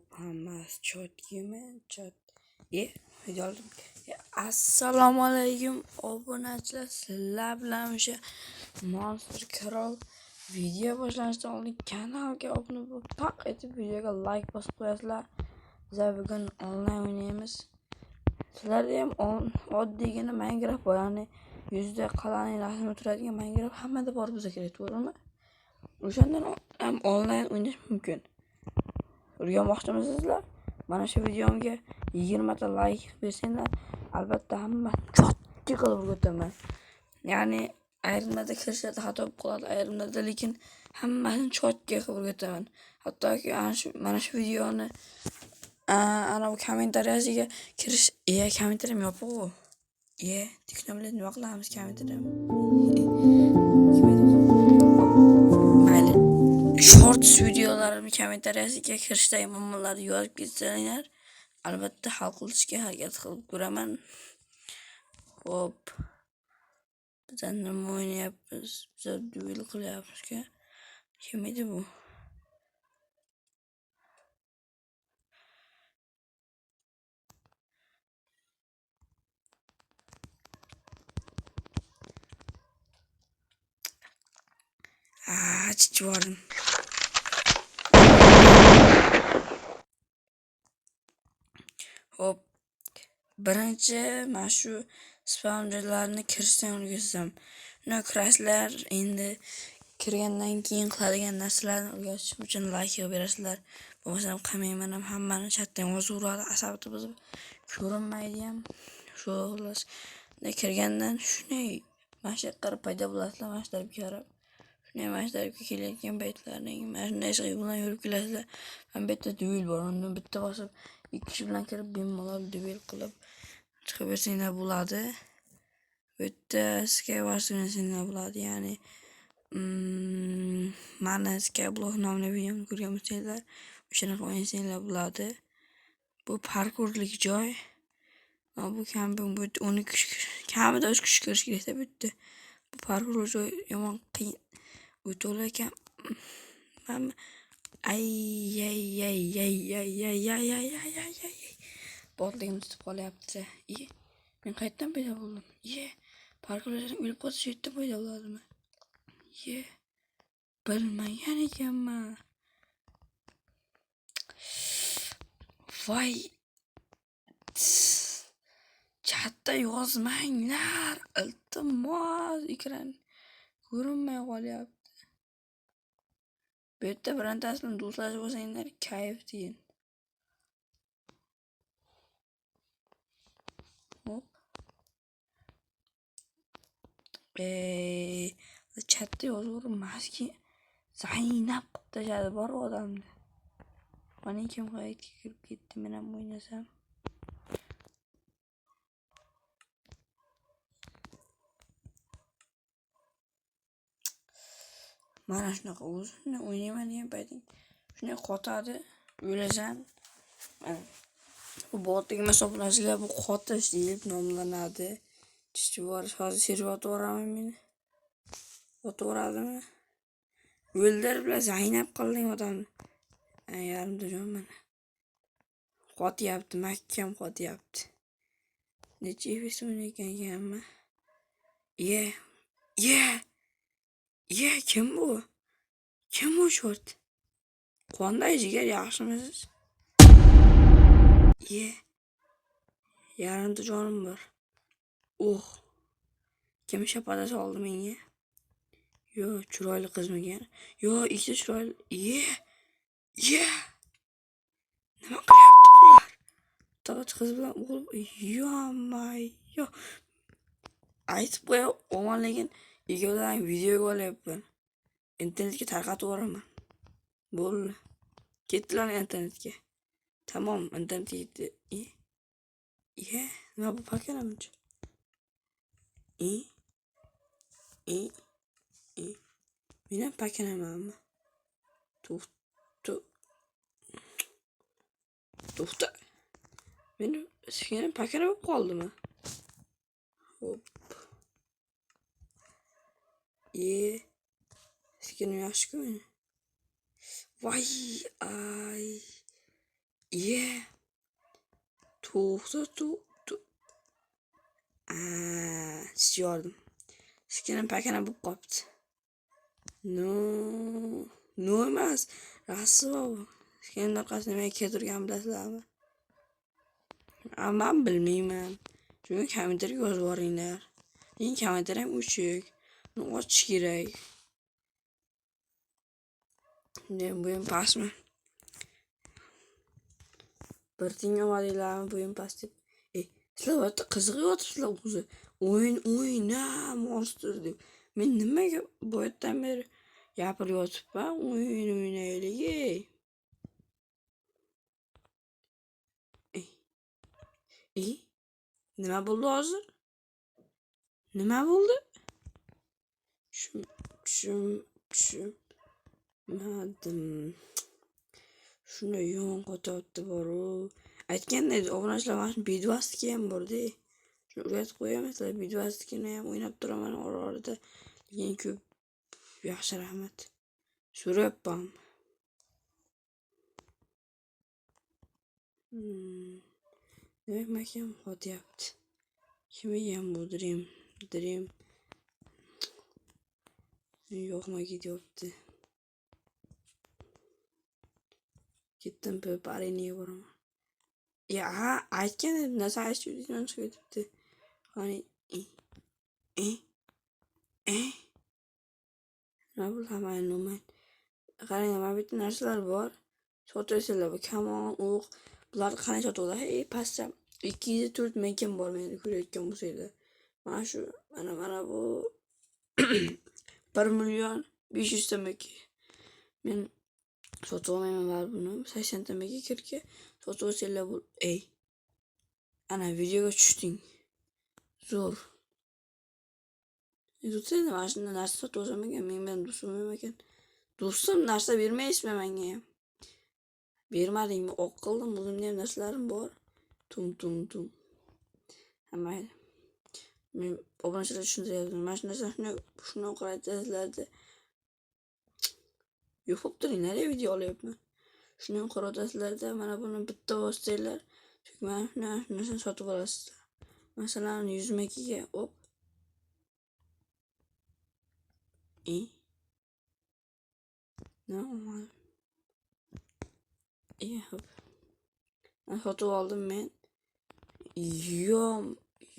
Hop hammasi chotgimi? Chot. Videolarım. Assalomu alaykum obunachilar. Sizlar bilan o'sha Monster Carol video boshlashdan oldin kanalga obuna bo'lib, taq etib videoga like bosib qo'yasizlar. Biz bugun onlayn o'ynaymiz. Sizlarda ham oddiygina Minecraft bor, ya'ni yuzda qal'aning rasmi turadigan Minecraft hammada bor bizga kerak, to'g'rimi? O'shandan ham onlayn o'ynash mumkin. O'rganmoqchimisizlar? Mana shu videomga 20 ta like bersanglar, albatta hammasini chotki qilib o'rgataman. Ya'ni ayrimlarda kirishlarda xato bo'lib qoladi, ayrimlarda lekin hammasini chotki qilib o'rgataman. Hattoki mana shu videoni ana bu kommentariyasiga kirish, kommentariyam yopiq u. Tiknomlar nima qilamiz kommentariyam? Mayli. Shorts videolarim kommentariyasiga kirishdagi muammolarni yozib ketsanglar, albatta hal qilishga harakat qilib ko'raman. Xo'p. Biz nima o'ynayapmiz? Biz duel qilyapmiz-ku. Kim edi bu? Chichvardim. Hop. Birinchi mana shu spawnerlarni kirishdan o'rgatsam. Buni kirasizlar, endi kirgandan keyin qiladigan narsalarni o'rgatish uchun like berasizlar. Bo'lmasam qilmayman, ham hammani chatdan yozaveradi, asabni buzib ko'rinmaydi ham. Shu xullas. Kirgandan shunday mashq qilib paydo bo'lasizlar, mashtaribga qarab. Shunday mashtaribga kelayotgan paytlarning mana shunday ish bilan yurib kelasizlar. Men bitta duel bor, uni bitta bosib 2 kishi bilan kirib bemalol duel qilib chiqib bersanglar bo'ladi. Bitta Skywars o'ynasanglar bo'ladi, ya'ni mana Skyblock nomli videomni ko'rgan bo'lsanglar, o'shanaqa o'ynasanglar bo'ladi. Bu parkurlik joy. Bu kamping, bu 12 kishi, kamida 3 kishi kirish kerak bitta. Bu parkurlik joy yomon qiyin. O'to'la ekan. Botligim tutib qolyapti. Men qayerdan paydo bo'ldim? Parkurlardan o'lib qolsa shu yerda paydo bo'ladimi? Bilmagan ekanman. Voy. Chatda yozmanglar, iltimos, ekran ko'rinmay qolyapti. Bu yerda birontasi bilan do'stlashib bo'lsanglar, kayf deyin. Hop. Chatda yozavermaski. Zaynab qilib tashladi bor odamni. Mana kim qaytga kirib ketdi, men ham o'ynasam. Mana shunaqa o'zimni o'ynayman degan payting shunday qotadi, o'lasan. Bu botligim hisoblanasizlar, bu qotish deb nomlanadi. Chichvar hozir servat o'raman meni. O'toradimi? O'ldir bilan Zaynab qilding odamni. Yarimta jon mana. Qotyapti, mahkam qotyapti. Necha FPS o'ynayotgan ekanman? Kim bu? Kim bu short? Qanday jigar, yaxshimisiz? Yarimta jonim bor. Kim shapada soldi menga? Chiroyli qizmikan? Ikkita chiroyli. Nima qilyapti bular? To'g'ri qiz bilan o'g'il. Aytib qo'ya, lekin ikkovdan videoga olyapman. Internetga tarqatib yuboraman. Bo'ldi. Ketdilar internetga. Tamom, internetga ketdi. Nima bu pakanamuncha? Men ham pakanamanmi? To'xta. Men sen pakana bo'lib qoldimi? Hop. Skin yaxshi-ku meni. Voy, Ye. To'xta. Tushirdim. Kichkina pakana bo'lib qopti. No emas. Rasvo. Kichkina orqasida men keltirgan bilasizlarmi? Men bilmayman. Shuni kompyuterga yozib yuboringlar. Men kompyuter ham o'chik. Uni ochish kerak. Bu ham pastmi? Bir tinga olmadinglarmi bu ham past deb. Sizlar o'ta qiziq yotibsizlar o'zi. O'yna monster deb. Men nimaga bu yerdan beri gapirib yotibman? O'ynaylik. Nima bo'ldi hozir? Nima bo'ldi? Tushunmadim. Shunda yo'q qo'tyapti boru. Aytganda obunachilar mana shu bidvastiki ham borda. Shuni o'rgatib qo'yamizlar. Bidvastikini ham o'ynab turaman orada. Lekin ko'p yaxshi rahmat. So'rayapman. Demak, makam qotyapti. Kim ekan bu Dream. Yo'qma ketyapti. Ketdim pariniga boraman. Aytgan edim, narsa aytishdan chiqib ketibdi. Qani, nima bo'ldi hamma? Qarang, mana bu yerda narsalar bor. Sotaysizlar, bu kamon, o'q. Bularni qanday sotuvlar? Pastda 204 mekan bor meni ko'rayotgan bo'lsanglar. Mana bu 1.500.000 tamaki. Men sotib olmayman var buni. 80 tamaki kirki sotib olsanglar bu. Ana videoga tushding. Zo'r. Do'stlar, mana shunday narsa sotib olsam ekan, men bilan do'stim ekan. Do'stim narsa bermaysizmi menga ham? Bermadingmi? Oq qildim, o'zimda ham narsalarim bor. Tum. Hamma. Men obunachilar tushuntiraman. Mana shu narsani shuni qarayapsizlarda. Yo'q bo'ptiringlar, video olyapman. Shuni qarayapsizlarda, mana buni bitta bossanglar, chunki mana shuni narsani sotib olasizlar. Masalan, 100 mekiga hop. Nima? Hop. Men sotib oldim men.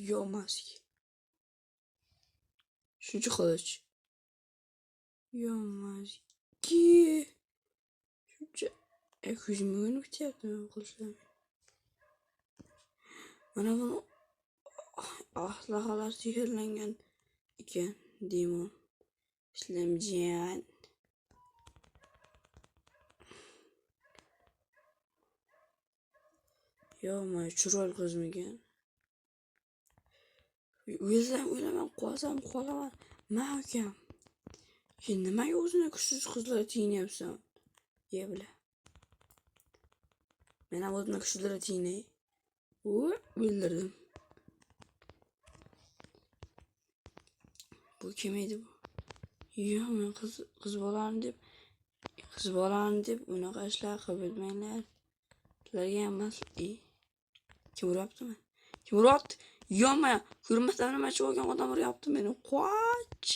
Yo'mas. Shuncha qilich. Yo'mas. Shuncha. Ko'zimga o'tyapti qilishlar. Mana buni ahlahalar sehrlangan ekan, demon. Ishlamjiyan. Yo'ma, chiroyli qizmikan. O'ylamay qolaman. Men akam. Nimaga o'zini kuchsiz qizlar tiyinyapsan? Bila. Men ham o'zimni kuchsizlar tiyinay. Bildirdim. Bu kim edi bu? Yo'q, men qiz bolani deb unaqa ishlar qilib bilmayman. Sizlarga ham emas. Kim uryaptimi? Kim uryapti? Yo'ma, ko'rmasdan nima chib olgan odam uryapti meni. Qoch.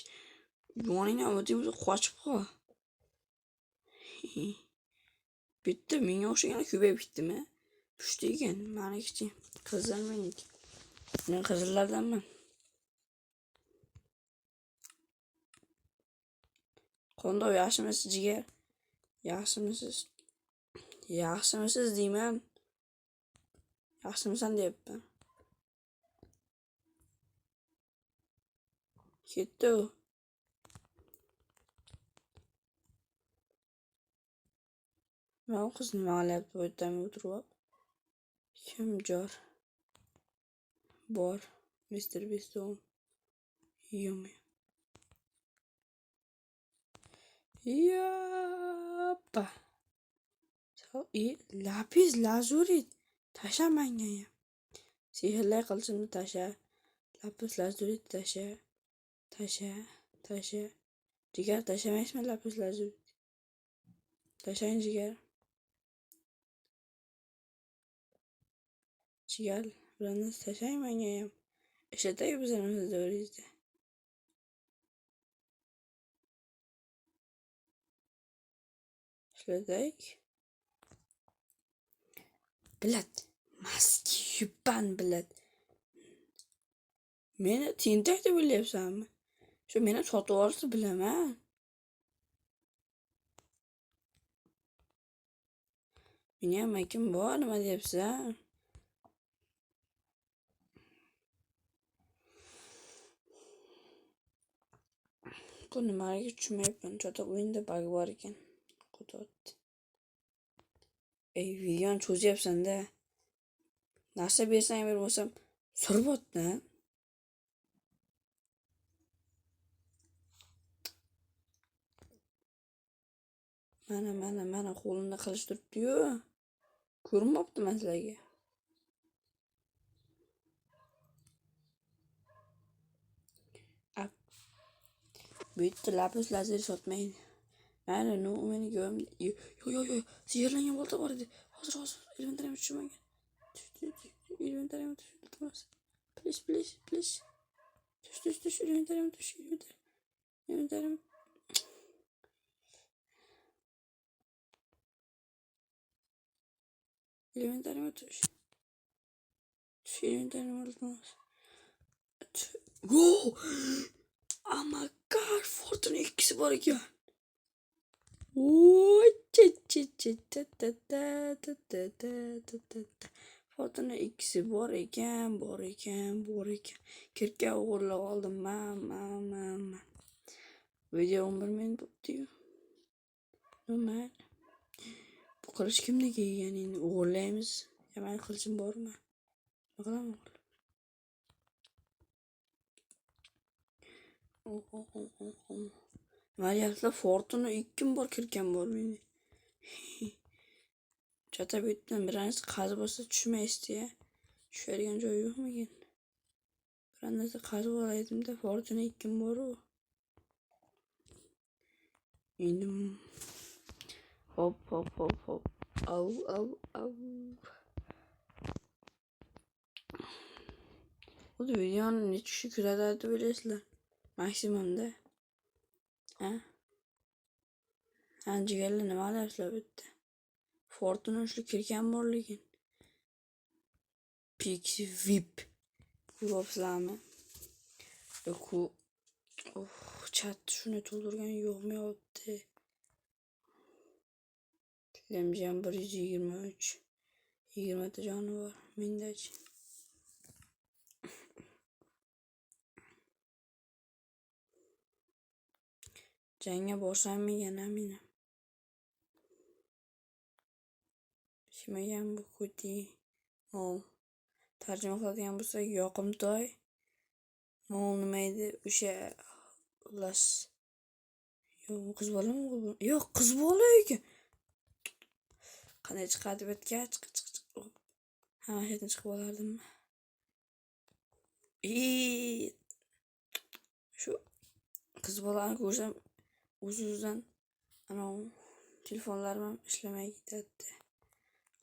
Yoningni o'zingni qochib qol. Bitta menga o'xshagan ko'payib ketdimi? Tushdi ekan, menikichi. Qizlar meniki. Men qizlardanman. Qanday yaxshimisiz jigar? Yaxshimisiz deyman. Yaxshimisan deyapman. Ketdi u. Men qiz nima qilyapti bu yerda o'tirib? Kim jor? Bor. Mr. Biston. Yo'q. Yappa. Lapis lazurit. Tasha menga ham. Sehrli qilchimni tasha. Lapis lazurit tasha. Jigar tashamaysan lapis lazurit. Tashang jigar. Chigal bilan tashlang menga ham. Ishlatay bizlarni o'zingizda. Ishlatay. Bilat. Maski yupan bilat. Meni tentak deb o'ylayapsanmi? Shu meni sotib olsa bilaman. Meni ham akim bor, nima deyapsan? Bu nimaga tushunmayapman. Chota o'yinda bug bor ekan. Qudot. Ey, videoni cho'zyapsan-da. Narsa bersang bermasam, surbotda. Mana qo'limda qilish turibdi-yu. Ko'rinmabdi sizlarga. Bu yerda lapis lazeri sotmaydi. Mayli, meni ko'rdim. Yo, sehrlangan bolta bor edi. Hozir inventarim tushmagan. Inventarim tushmas. Please. Tush, inventarim tush. Inventarim. Inventarim tush. Inventarim olmaz. Whoa! Oh my god, Fortune ikisi bor ekan. Fortune ikisi bor ekan. Kirka o'g'irlab oldim. Man. Video 11 minut bo'ldi-yu. Nima? Bu qilish kimniki ekan endi? O'g'irlaymiz. Meni qilishim bormi? Nima qilaman? Mayapsa Fortune 2 bor kirgan bor meni. Chata bitdan birinchi qazib olsa tushmaysiz-ya. Tushadigan joy yo'qmikin? Birinchi qazib olaydim-da, Fortune 2 bor-u. Endi hop. Au. Bu videoni necha kishi ko'radi deb o'ylaysizlar? Maksimumda. Anjigallar nima qilyapsizlar bu yerda? Fortune shu kirgan bor lekin. Pixie VIP. Ko'ryapsizlarmi? Chat shuni to'ldirgan yo'qmayapti. Lemjam 123. 20 ta joni bor. Mendachi. Jangga borsam yana meni. Shimagan bu kuti. Tarjima qiladigan bo'lsa yoqimtoy. Nima edi o'sha xullas. Qiz bolami? Yo'q, qiz bola ekan. Qanday chiqadi bu yerga? Chiq. Hamma yerdan chiqib olardim. Shu qiz bolani ko'rsam o'zimizdan telefonlarim ham ishlamay ketadi.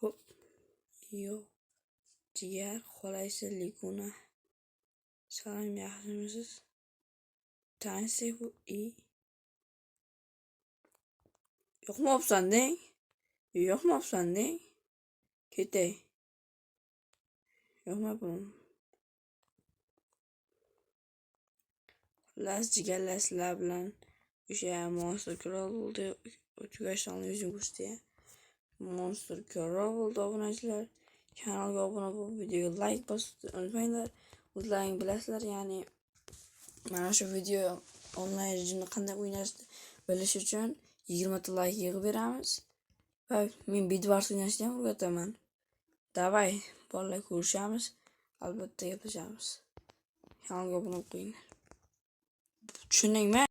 Hop. Yo. Jigar, qolaysiz Liguna. Salom, yaxshimisiz? Tansi bu Yo'qmabsan-deng? Ketay. Yo'qmabman. Las jigarlasizlar bilan o'sha Monster Girl bo'ldi. O'tgashlarni o'zim ko'rsatdi. Monster Girl bo'ldi obunachilar. Kanalga obuna bo'lib, videoga like bosishni unutmanglar. O'zlaring bilasizlar, ya'ni mana shu video onlayn rejimda qanday o'ynashni bilish uchun 20 ta like yig'ib beramiz. Va men Bedwars o'ynashni ham o'rgataman. Davay, bolalar ko'rishamiz. Albatta gaplashamiz. Kanalga obuna bo'ling. Tushundingmi?